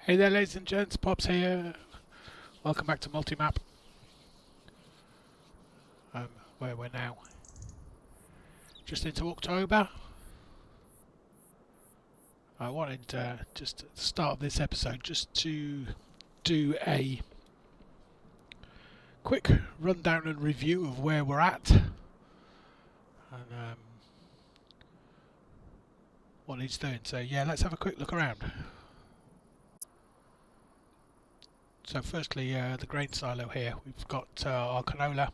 Hey there, ladies and gents, Pops here. Welcome back to Multimap. Where we're now just into October. I wanted just at the start of this episode just to do a quick rundown and review of where we're at and what he's doing. So yeah, let's have a quick look around. So firstly, the grain silo here. We've got our canola.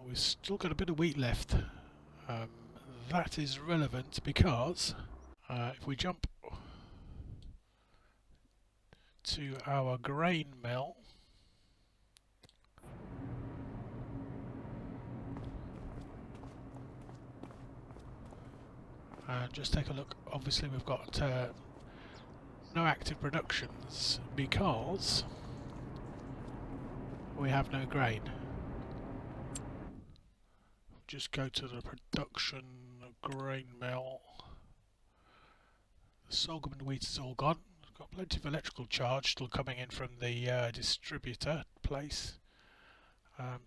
We've still got a bit of wheat left. That is relevant because if we jump to our grain mill, just take a look. Obviously we've got no active productions because we have no grain. Just go to the production grain mill. The sorghum and wheat is all gone. We've got plenty of electrical charge still coming in from the distributor place.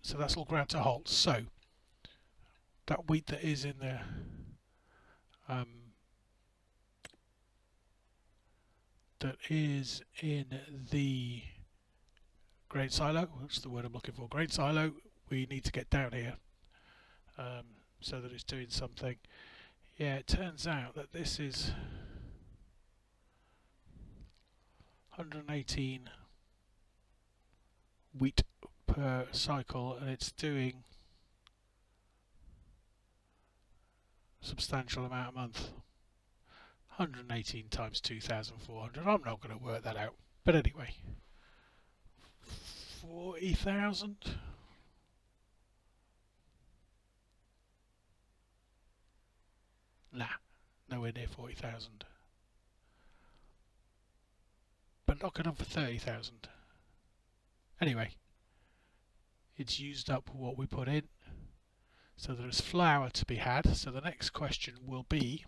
So that's all ground to halt. So that wheat that is in the grain silo, which is the word I'm looking for, grain silo, we need to get down here so that it's doing something. Yeah, it turns out that this is 118 wheat per cycle, and it's doing a substantial amount a month. 118 times 2,400. I'm not going to work that out, but anyway, 40,000. Nah, nowhere near 40,000. But not good enough for 30,000. Anyway, it's used up what we put in, so there is flour to be had. So the next question will be,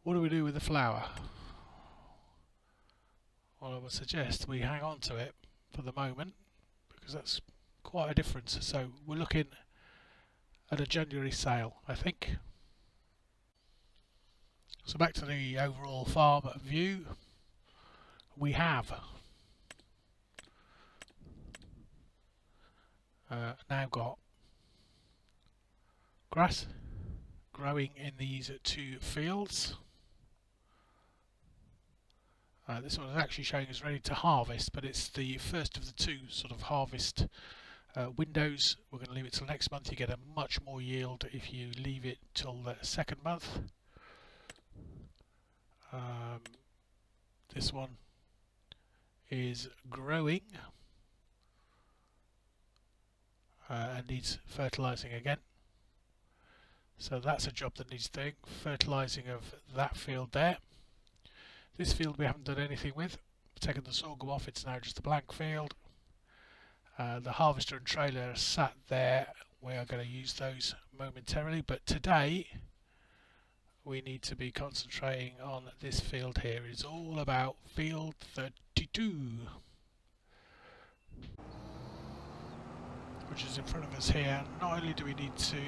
what do we do with the flour? Well, I would suggest we hang on to it for the moment because that's quite a difference. So we're looking at a January sale, I think. So back to the overall farm view. We have now got grass growing in these two fields. This one is actually showing us ready to harvest, but it's the first of the two sort of harvest windows. We're going to leave it till next month. You get a much more yield if you leave it till the second month. This one is growing and needs fertilizing again. So that's a job that needs doing, fertilizing of that field there. This field we haven't done anything with. We've taken the sorghum off, it's now just a blank field. The harvester and trailer are sat there. We are going to use those momentarily, but today we need to be concentrating on this field here. It's all about field 32, which is in front of us here. Not only do we need to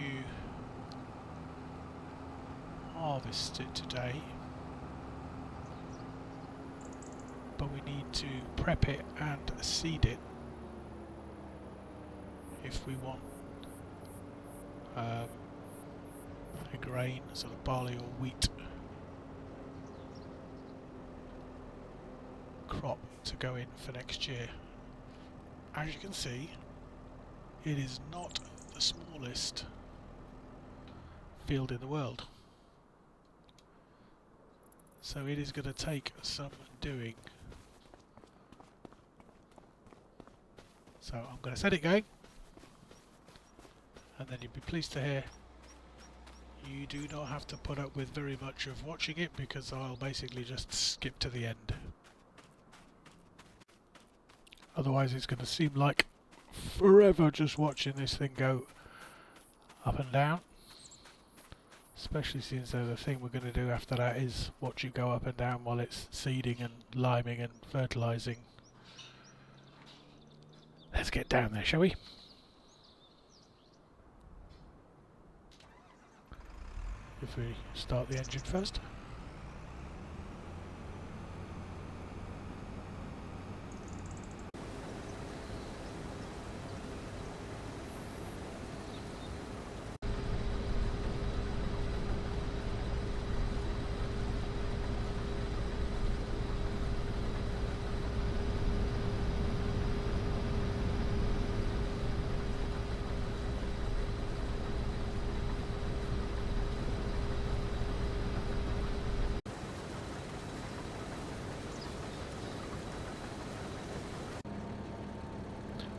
harvest it today, but we need to prep it and seed it if we want a grain, sort of barley or wheat crop to go in for next year. As you can see, it is not the smallest field in the world, so it is going to take some doing. So I'm going to set it going, and then you'll be pleased to hear you do not have to put up with very much of watching it because I'll basically just skip to the end. Otherwise it's going to seem like forever just watching this thing go up and down. Especially since the thing we're going to do after that is watch it go up and down while it's seeding and liming and fertilising. Let's get down there, shall we? If we start the engine first.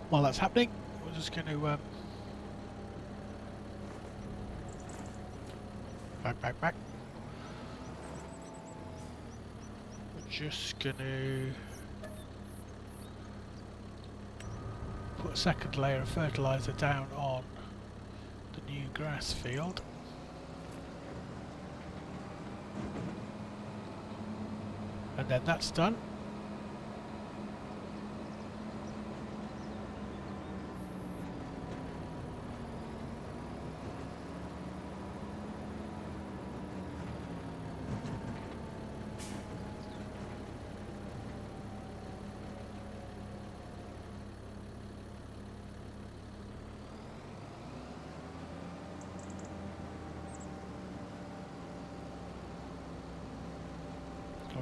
While that's happening, we're just going to back. We're just going to put a second layer of fertiliser down on the new grass field. And then that's done.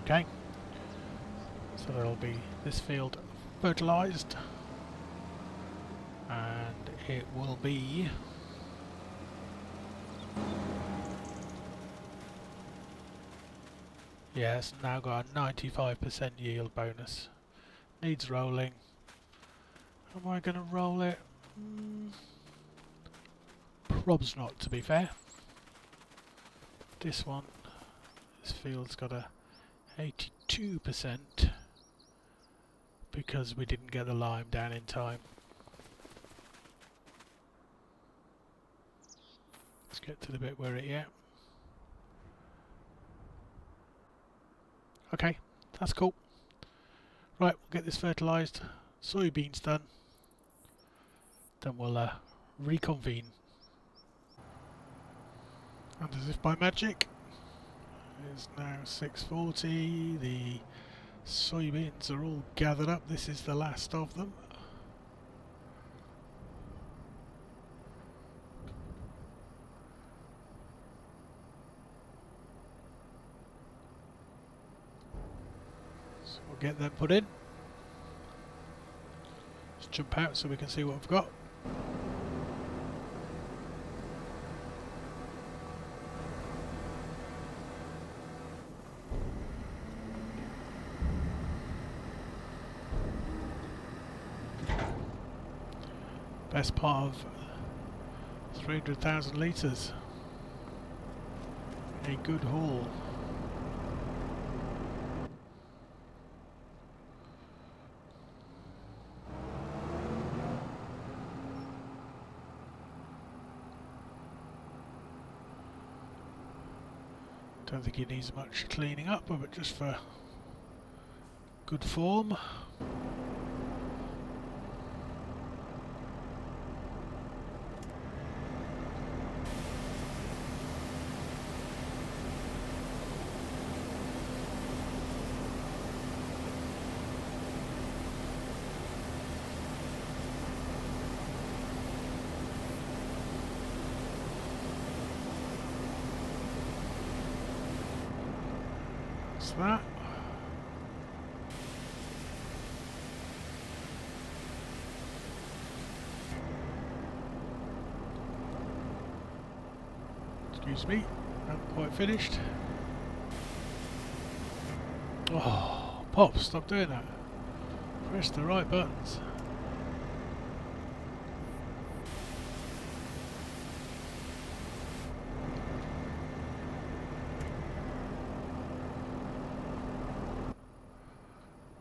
Okay, so there'll be this field fertilised, and it will be yes, now got a 95% yield bonus. Needs rolling. Am I going to roll it? Probs not, to be fair. This field's got a 82% because we didn't get the lime down in time. Let's get to the bit where okay, that's cool. Right, we'll get this fertilised, soybeans done, then we'll reconvene. And as if by magic, it's now 6:40, the soybeans are all gathered up, this is the last of them. So we'll get them put in. Let's jump out so we can see what we've got. Best part of 300,000 litres. A good haul. Don't think it needs much cleaning up, but just for good form. That. Excuse me, not quite finished. Oh, Pop, stop doing that. Press the right buttons.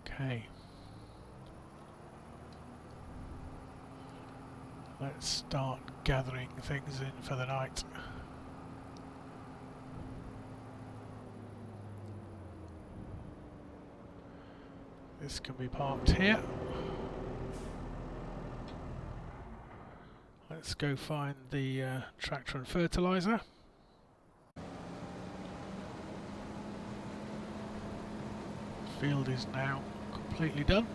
Okay. Let's start gathering things in for the night. This can be parked here. Let's go find the tractor and fertiliser. Field is now completely done.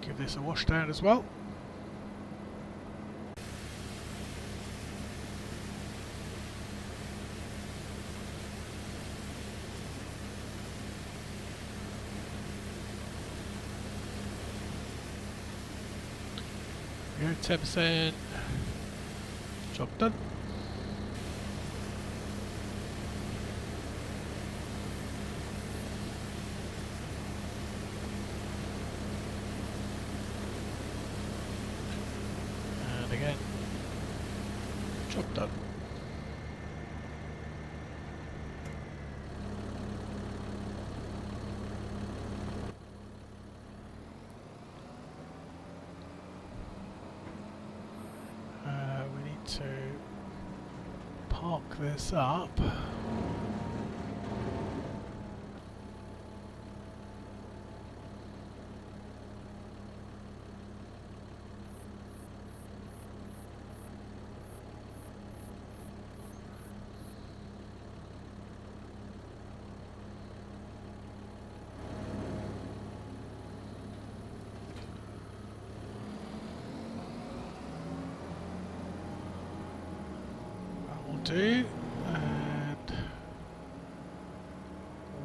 Give this a wash down as well. Here, 10%. Job done. And again, job done. We need to park this up. Do, and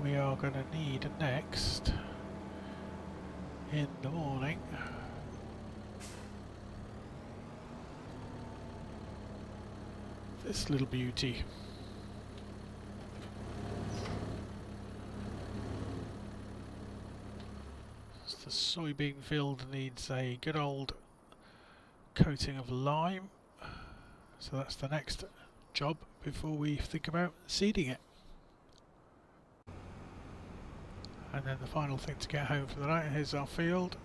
we are going to need next in the morning this little beauty. The soybean field needs a good old coating of lime, so that's the next job before we think about seeding it. And then the final thing to get home for the night, here's our field,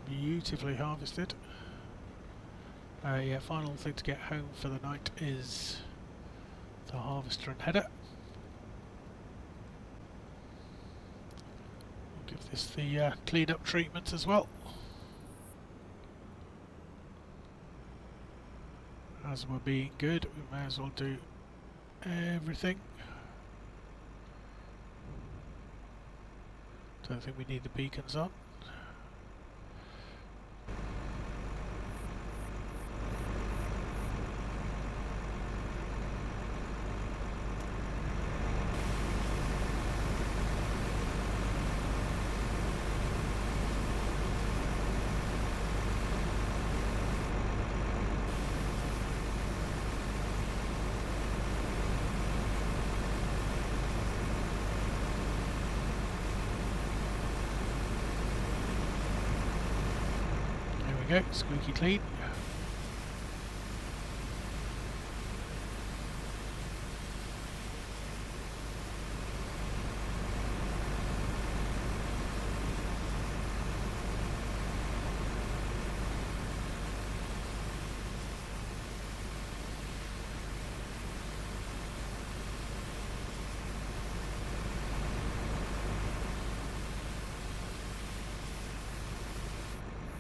beautifully harvested. Yeah, final thing to get home for the night is the harvester and header. We'll give this the clean up treatment as well. As we're being good, we may as well do everything. Don't think we need the beacons on. There we go, squeaky clean.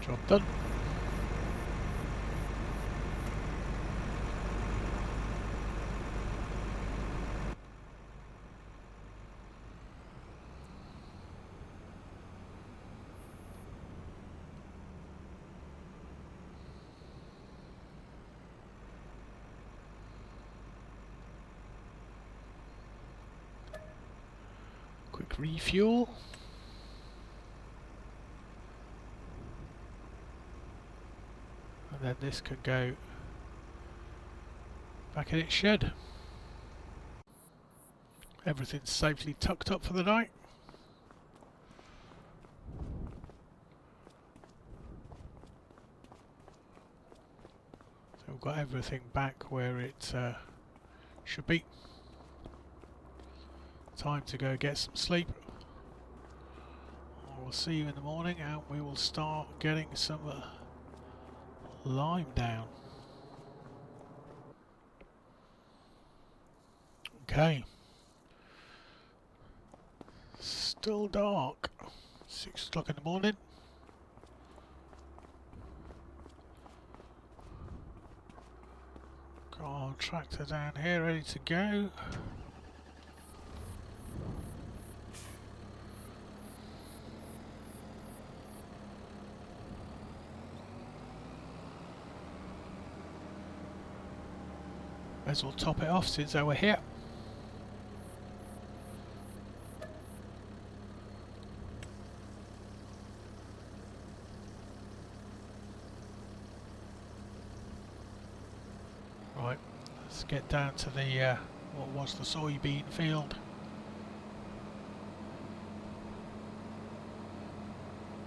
Job done. Quick refuel. And then this can go back in its shed. Everything's safely tucked up for the night. So we've got everything back where it should be. Time to go get some sleep. We'll see you in the morning and we will start getting some lime down. Okay. Still dark. 6 o'clock in the morning. Got our tractor down here ready to go. May as well top it off since we're here. Right, let's get down to the what was the soybean field.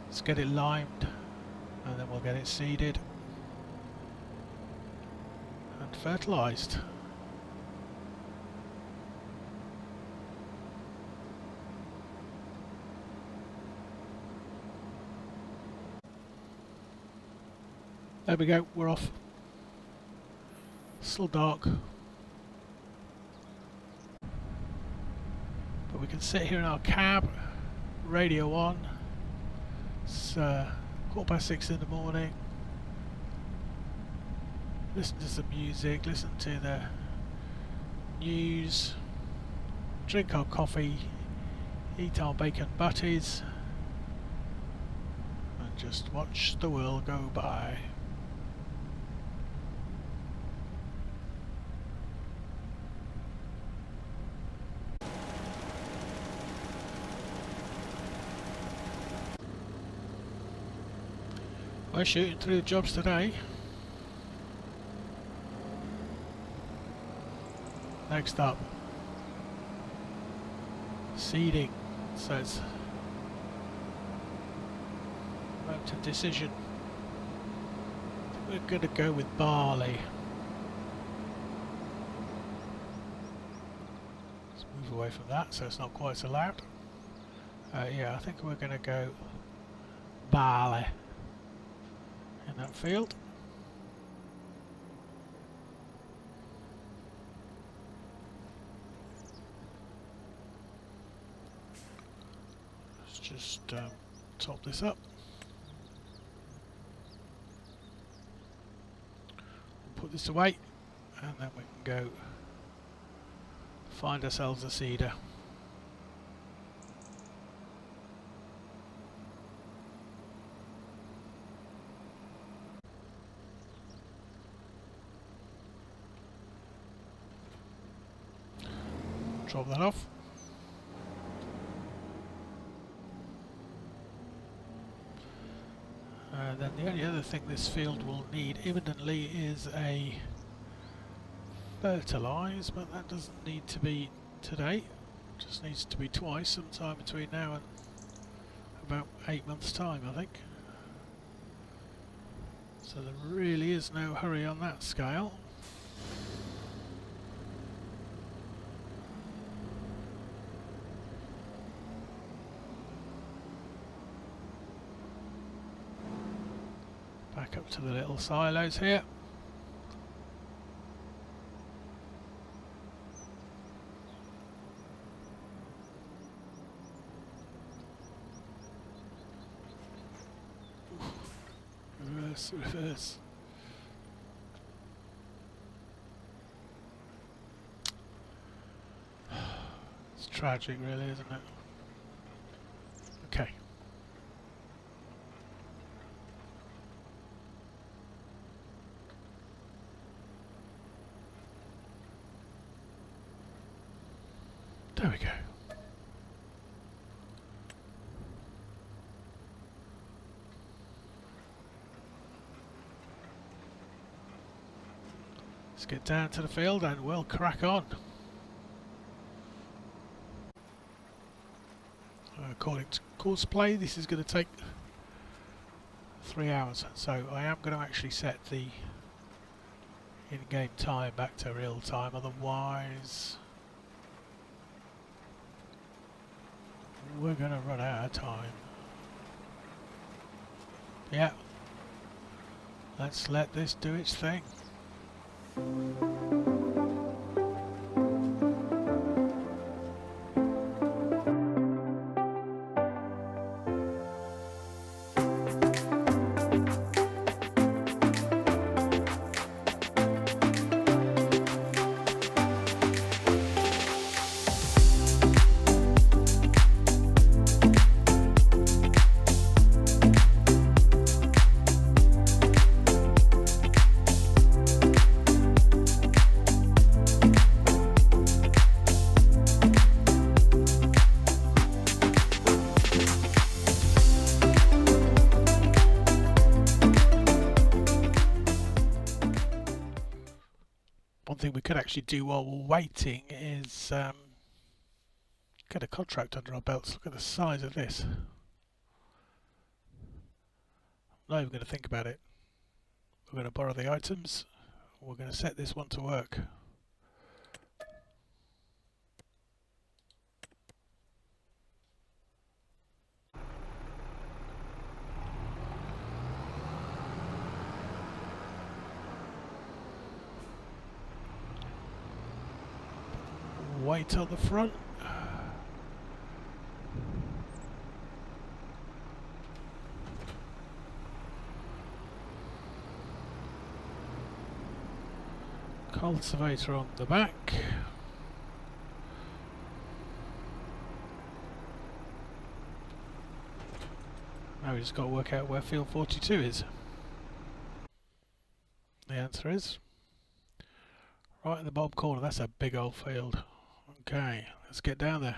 Let's get it limed and then we'll get it seeded and fertilised. There we go, we're off. Still dark, but we can sit here in our cab, radio on. It's 6:15 in the morning. Listen to some music, listen to the news, drink our coffee, eat our bacon butties, and just watch the world go by. We're shooting through the jobs today. Next up, seeding. So it's about a decision. We're going to go with barley. Let's move away from that so it's not quite so loud. Yeah, I think we're going to go barley in that field. Let's just top this up. Put this away and then we can go find ourselves a seeder. Drop that off. Then the only other thing this field will need imminently is a fertilise, but that doesn't need to be today. It just needs to be twice, sometime between now and about 8 months' time, I think. So there really is no hurry on that scale. Back up to the little silos here. Reverse, reverse. It's tragic really, isn't it? Okay. There we go. Let's get down to the field and we'll crack on. According to course play, this is going to take 3 hours, so I am going to actually set the in-game time back to real time, otherwise we're going to run out of time. Yeah, let's let this do its thing. could actually do while we're waiting is get a contract under our belts. Look at the size of this. I'm not even going to think about it. We're going to borrow the items. We're going to set this one to work. Weight on the front. Cultivator on the back. Now we just got to work out where field 42 is. The answer is right in the bottom corner. That's a big old field. Okay, let's get down there.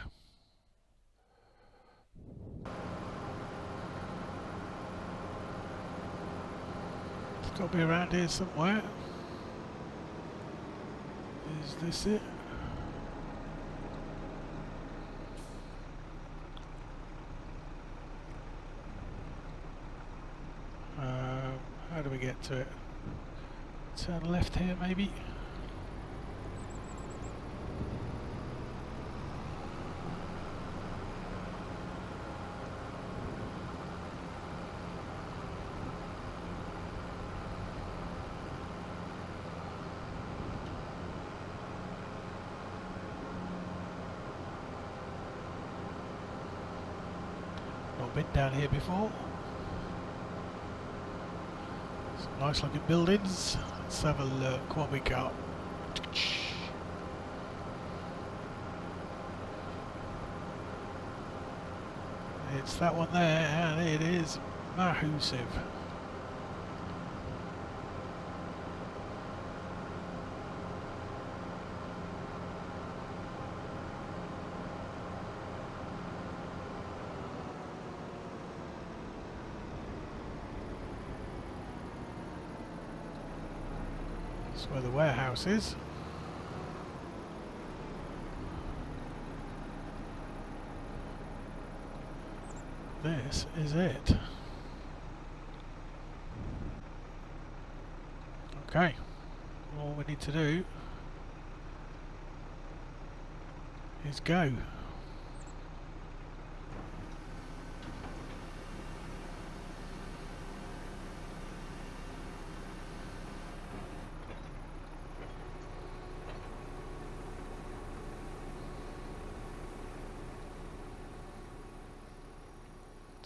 It's got to be around here somewhere. Is this it? How do we get to it? Turn left here maybe? Not been down here before. Some nice looking buildings. Let's have a look what we got. It's that one there, and it is massive. That's where the warehouse is. This is it. Okay, all we need to do is go.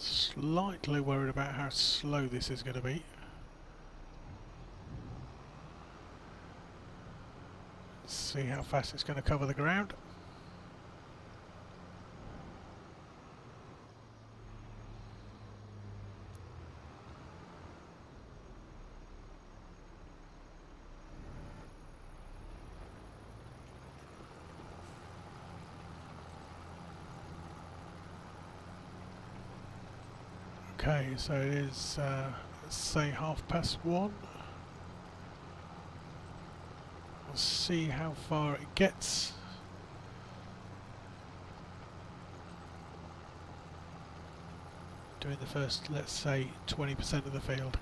Slightly worried about how slow this is going to be. Let's see how fast it's going to cover the ground. Okay, so it is, let's say 1:30. We'll see how far it gets. Doing the first, let's say, 20% of the field.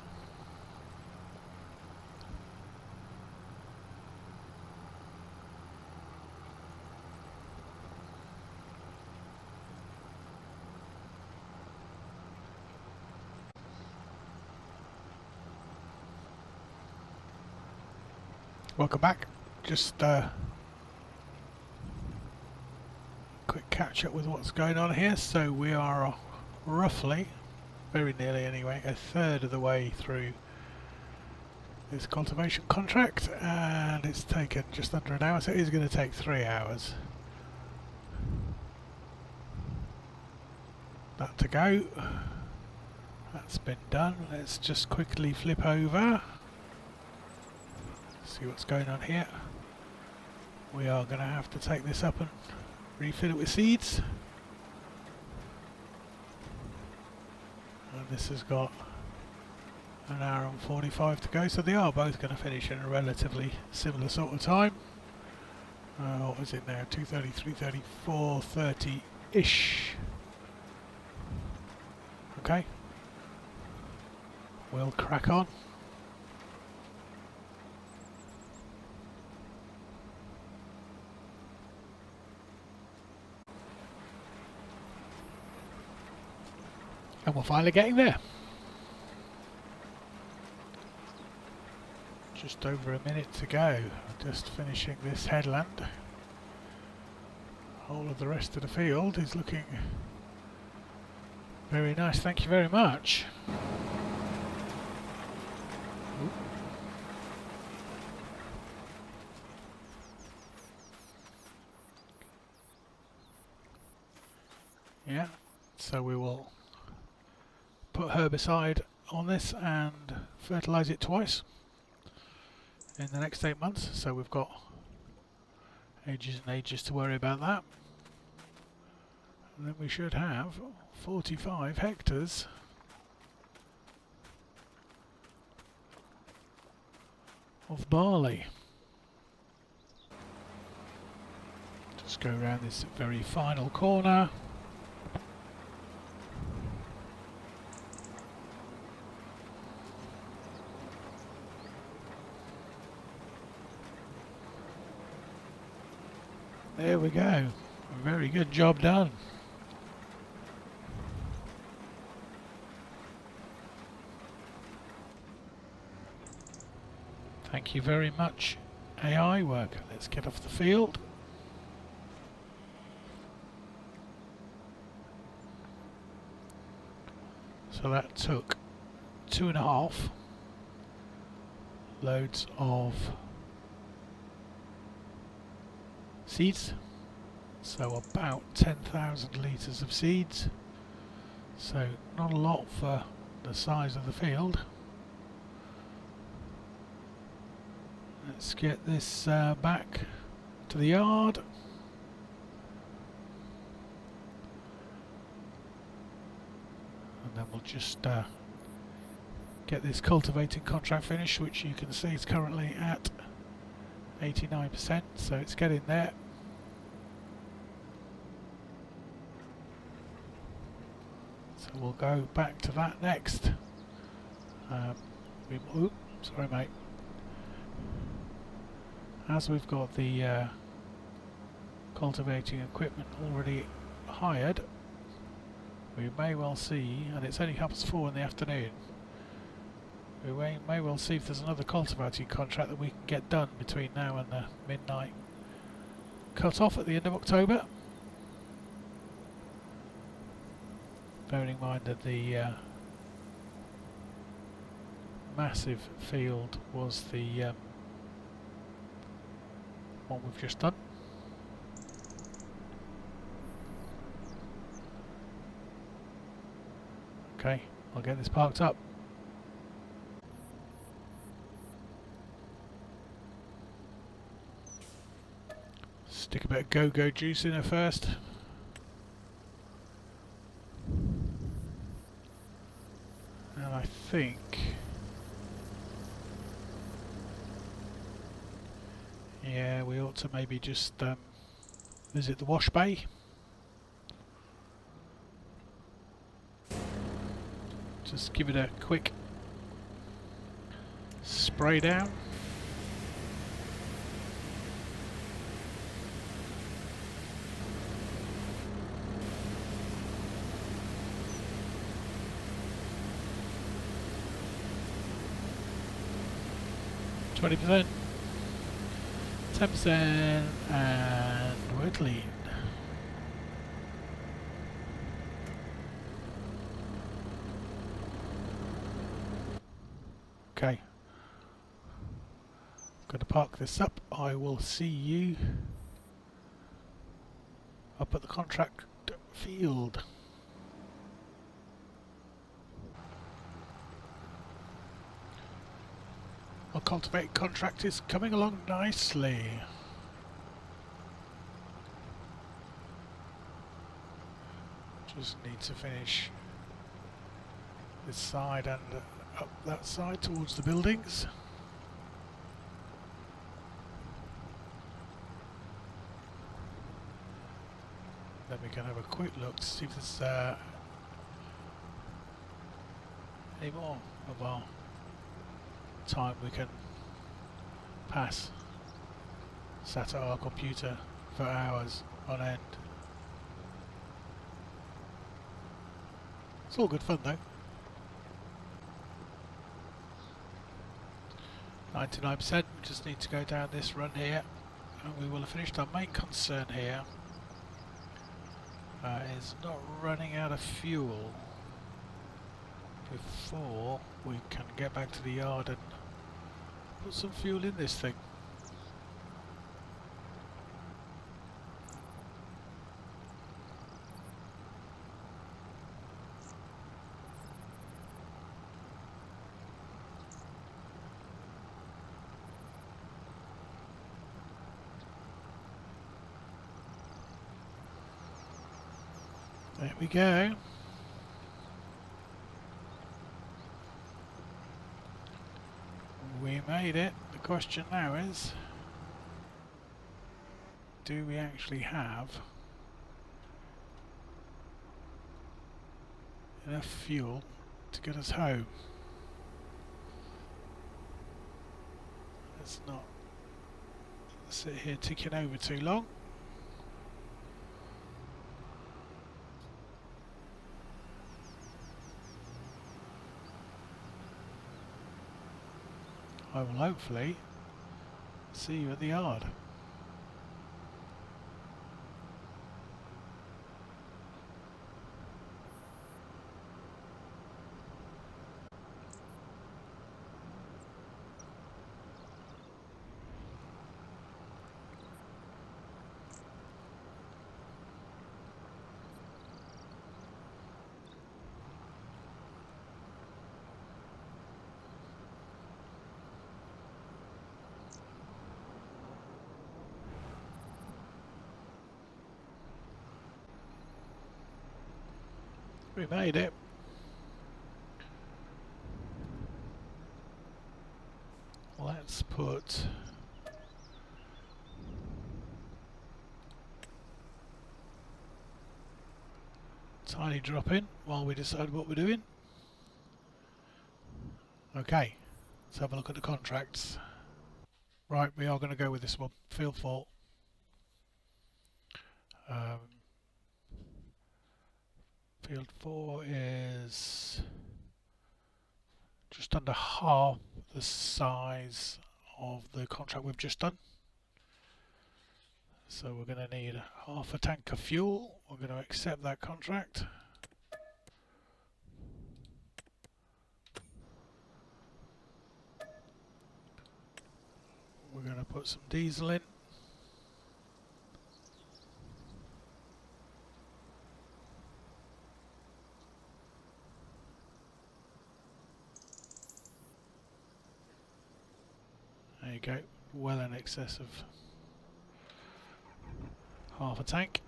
Welcome back. Just quick catch up with what's going on here. So we are roughly, very nearly anyway, a third of the way through this cultivation contract, and it's taken just under an hour, so it is going to take 3 hours. That to go. That's been done. Let's just quickly flip over. See what's going on here. We are going to have to take this up and refill it with seeds. And this has got an hour and 45 to go, so they are both going to finish in a relatively similar sort of time. What is it now? 230, 330, 430-ish. Okay. We'll crack on. And we're finally getting there. Just over a minute to go. Just finishing this headland. All of the rest of the field is looking very nice. Thank you very much. Ooh. Yeah, so we will put herbicide on this and fertilise it twice in the next 8 months, so we've got ages and ages to worry about that. And then we should have 45 hectares of barley. Just go around this very final corner. There we go. A very good job done. Thank you very much, AI work. Let's get off the field. So that took 2.5 loads of seeds, so about 10,000 litres of seeds, so not a lot for the size of the field. Let's get this back to the yard. And then we'll just get this cultivating contract finished, which you can see is currently at 89%, so it's getting there. So we'll go back to that next. Oops, sorry mate. As we've got the cultivating equipment already hired, we may well see, and it's only 4:30 in the afternoon, we may well see if there's another cultivating contract that we can get done between now and the midnight cut off at the end of October. Bearing in mind that the massive field was the one we've just done. Okay, I'll get this parked up. Stick a bit of go-go juice in her first. And I think yeah, we ought to maybe just visit the wash bay. Just give it a quick spray down. %, 10%, and we're clean. Okay, I'm going to park this up. I will see you up at the contract field. Our cultivate contract is coming along nicely. Just need to finish this side and up that side towards the buildings. can have a quick look to see if there's any more of our time we can pass sat at our computer for hours on end. It's all good fun though. 99%, we just need to go down this run here and we will have finished. Our main concern here is not running out of fuel before we can get back to the yard and put some fuel in this thing. There we go. We made it. The question now is, do we actually have enough fuel to get us home? Let's not sit here ticking over too long. I will hopefully see you at the yard. We made it. Let's put tiny drop in while we decide what we're doing. Okay, let's have a look at the contracts. Right, we are going to go with this one, field 4. Field 4 is just under half the size of the contract we've just done. So we're going to need half a tank of fuel. We're going to accept that contract. We're going to put some diesel in. There you go, well in excess of half a tank.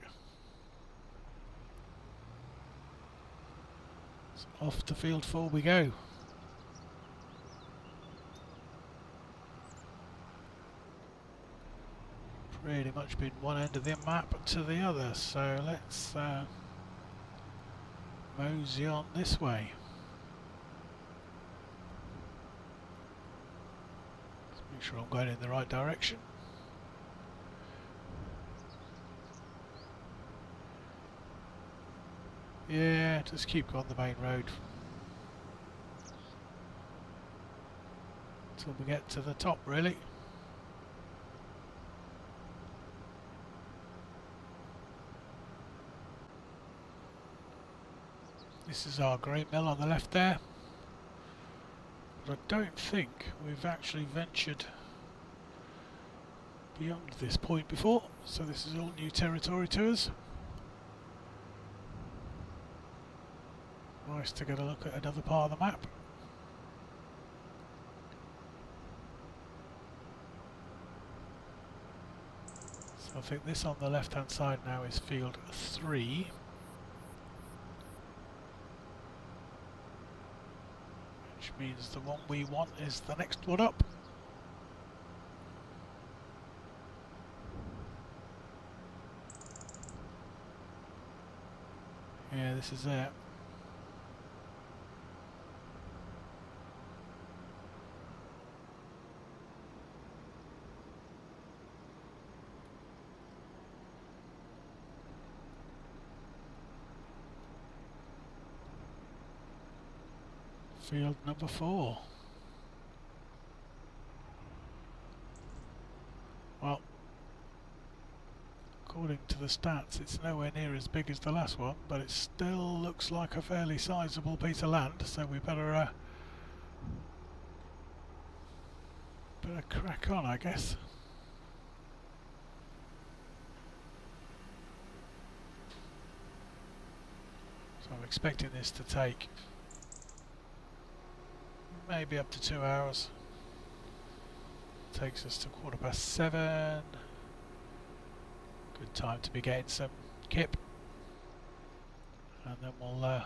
So off to field 4 we go. Pretty much been one end of the map to the other, so let's mosey on this way. Make sure I'm going in the right direction. Yeah, just keep going the main road until we get to the top, really. This is our grain mill on the left there. But I don't think we've actually ventured beyond this point before, so this is all new territory to us. Nice to get a look at another part of the map. So I think this on the left hand side now is field 3. Which means the one we want is the next one up. Yeah, this is it. Field number 4. Well, according to the stats, it's nowhere near as big as the last one, but it still looks like a fairly sizable piece of land, so we better crack on, I guess. So I'm expecting this to take maybe up to 2 hours. Takes us to 7:15. Good time to be getting some kip, and then we'll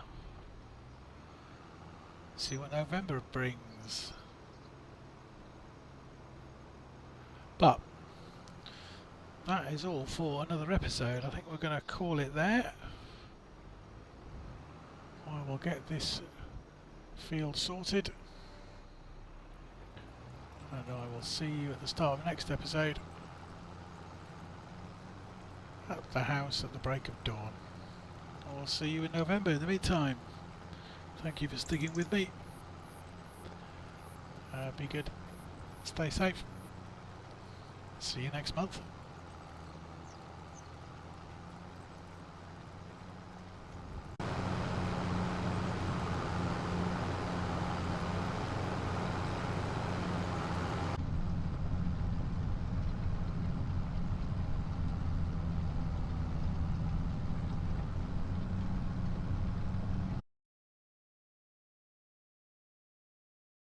see what November brings. But that is all for another episode. I think we're going to call it there. I will get this field sorted, and I will see you at the start of the next episode at the house at the break of dawn. I will see you in November. In the meantime, thank you for sticking with me. Be good. Stay safe. See you next month.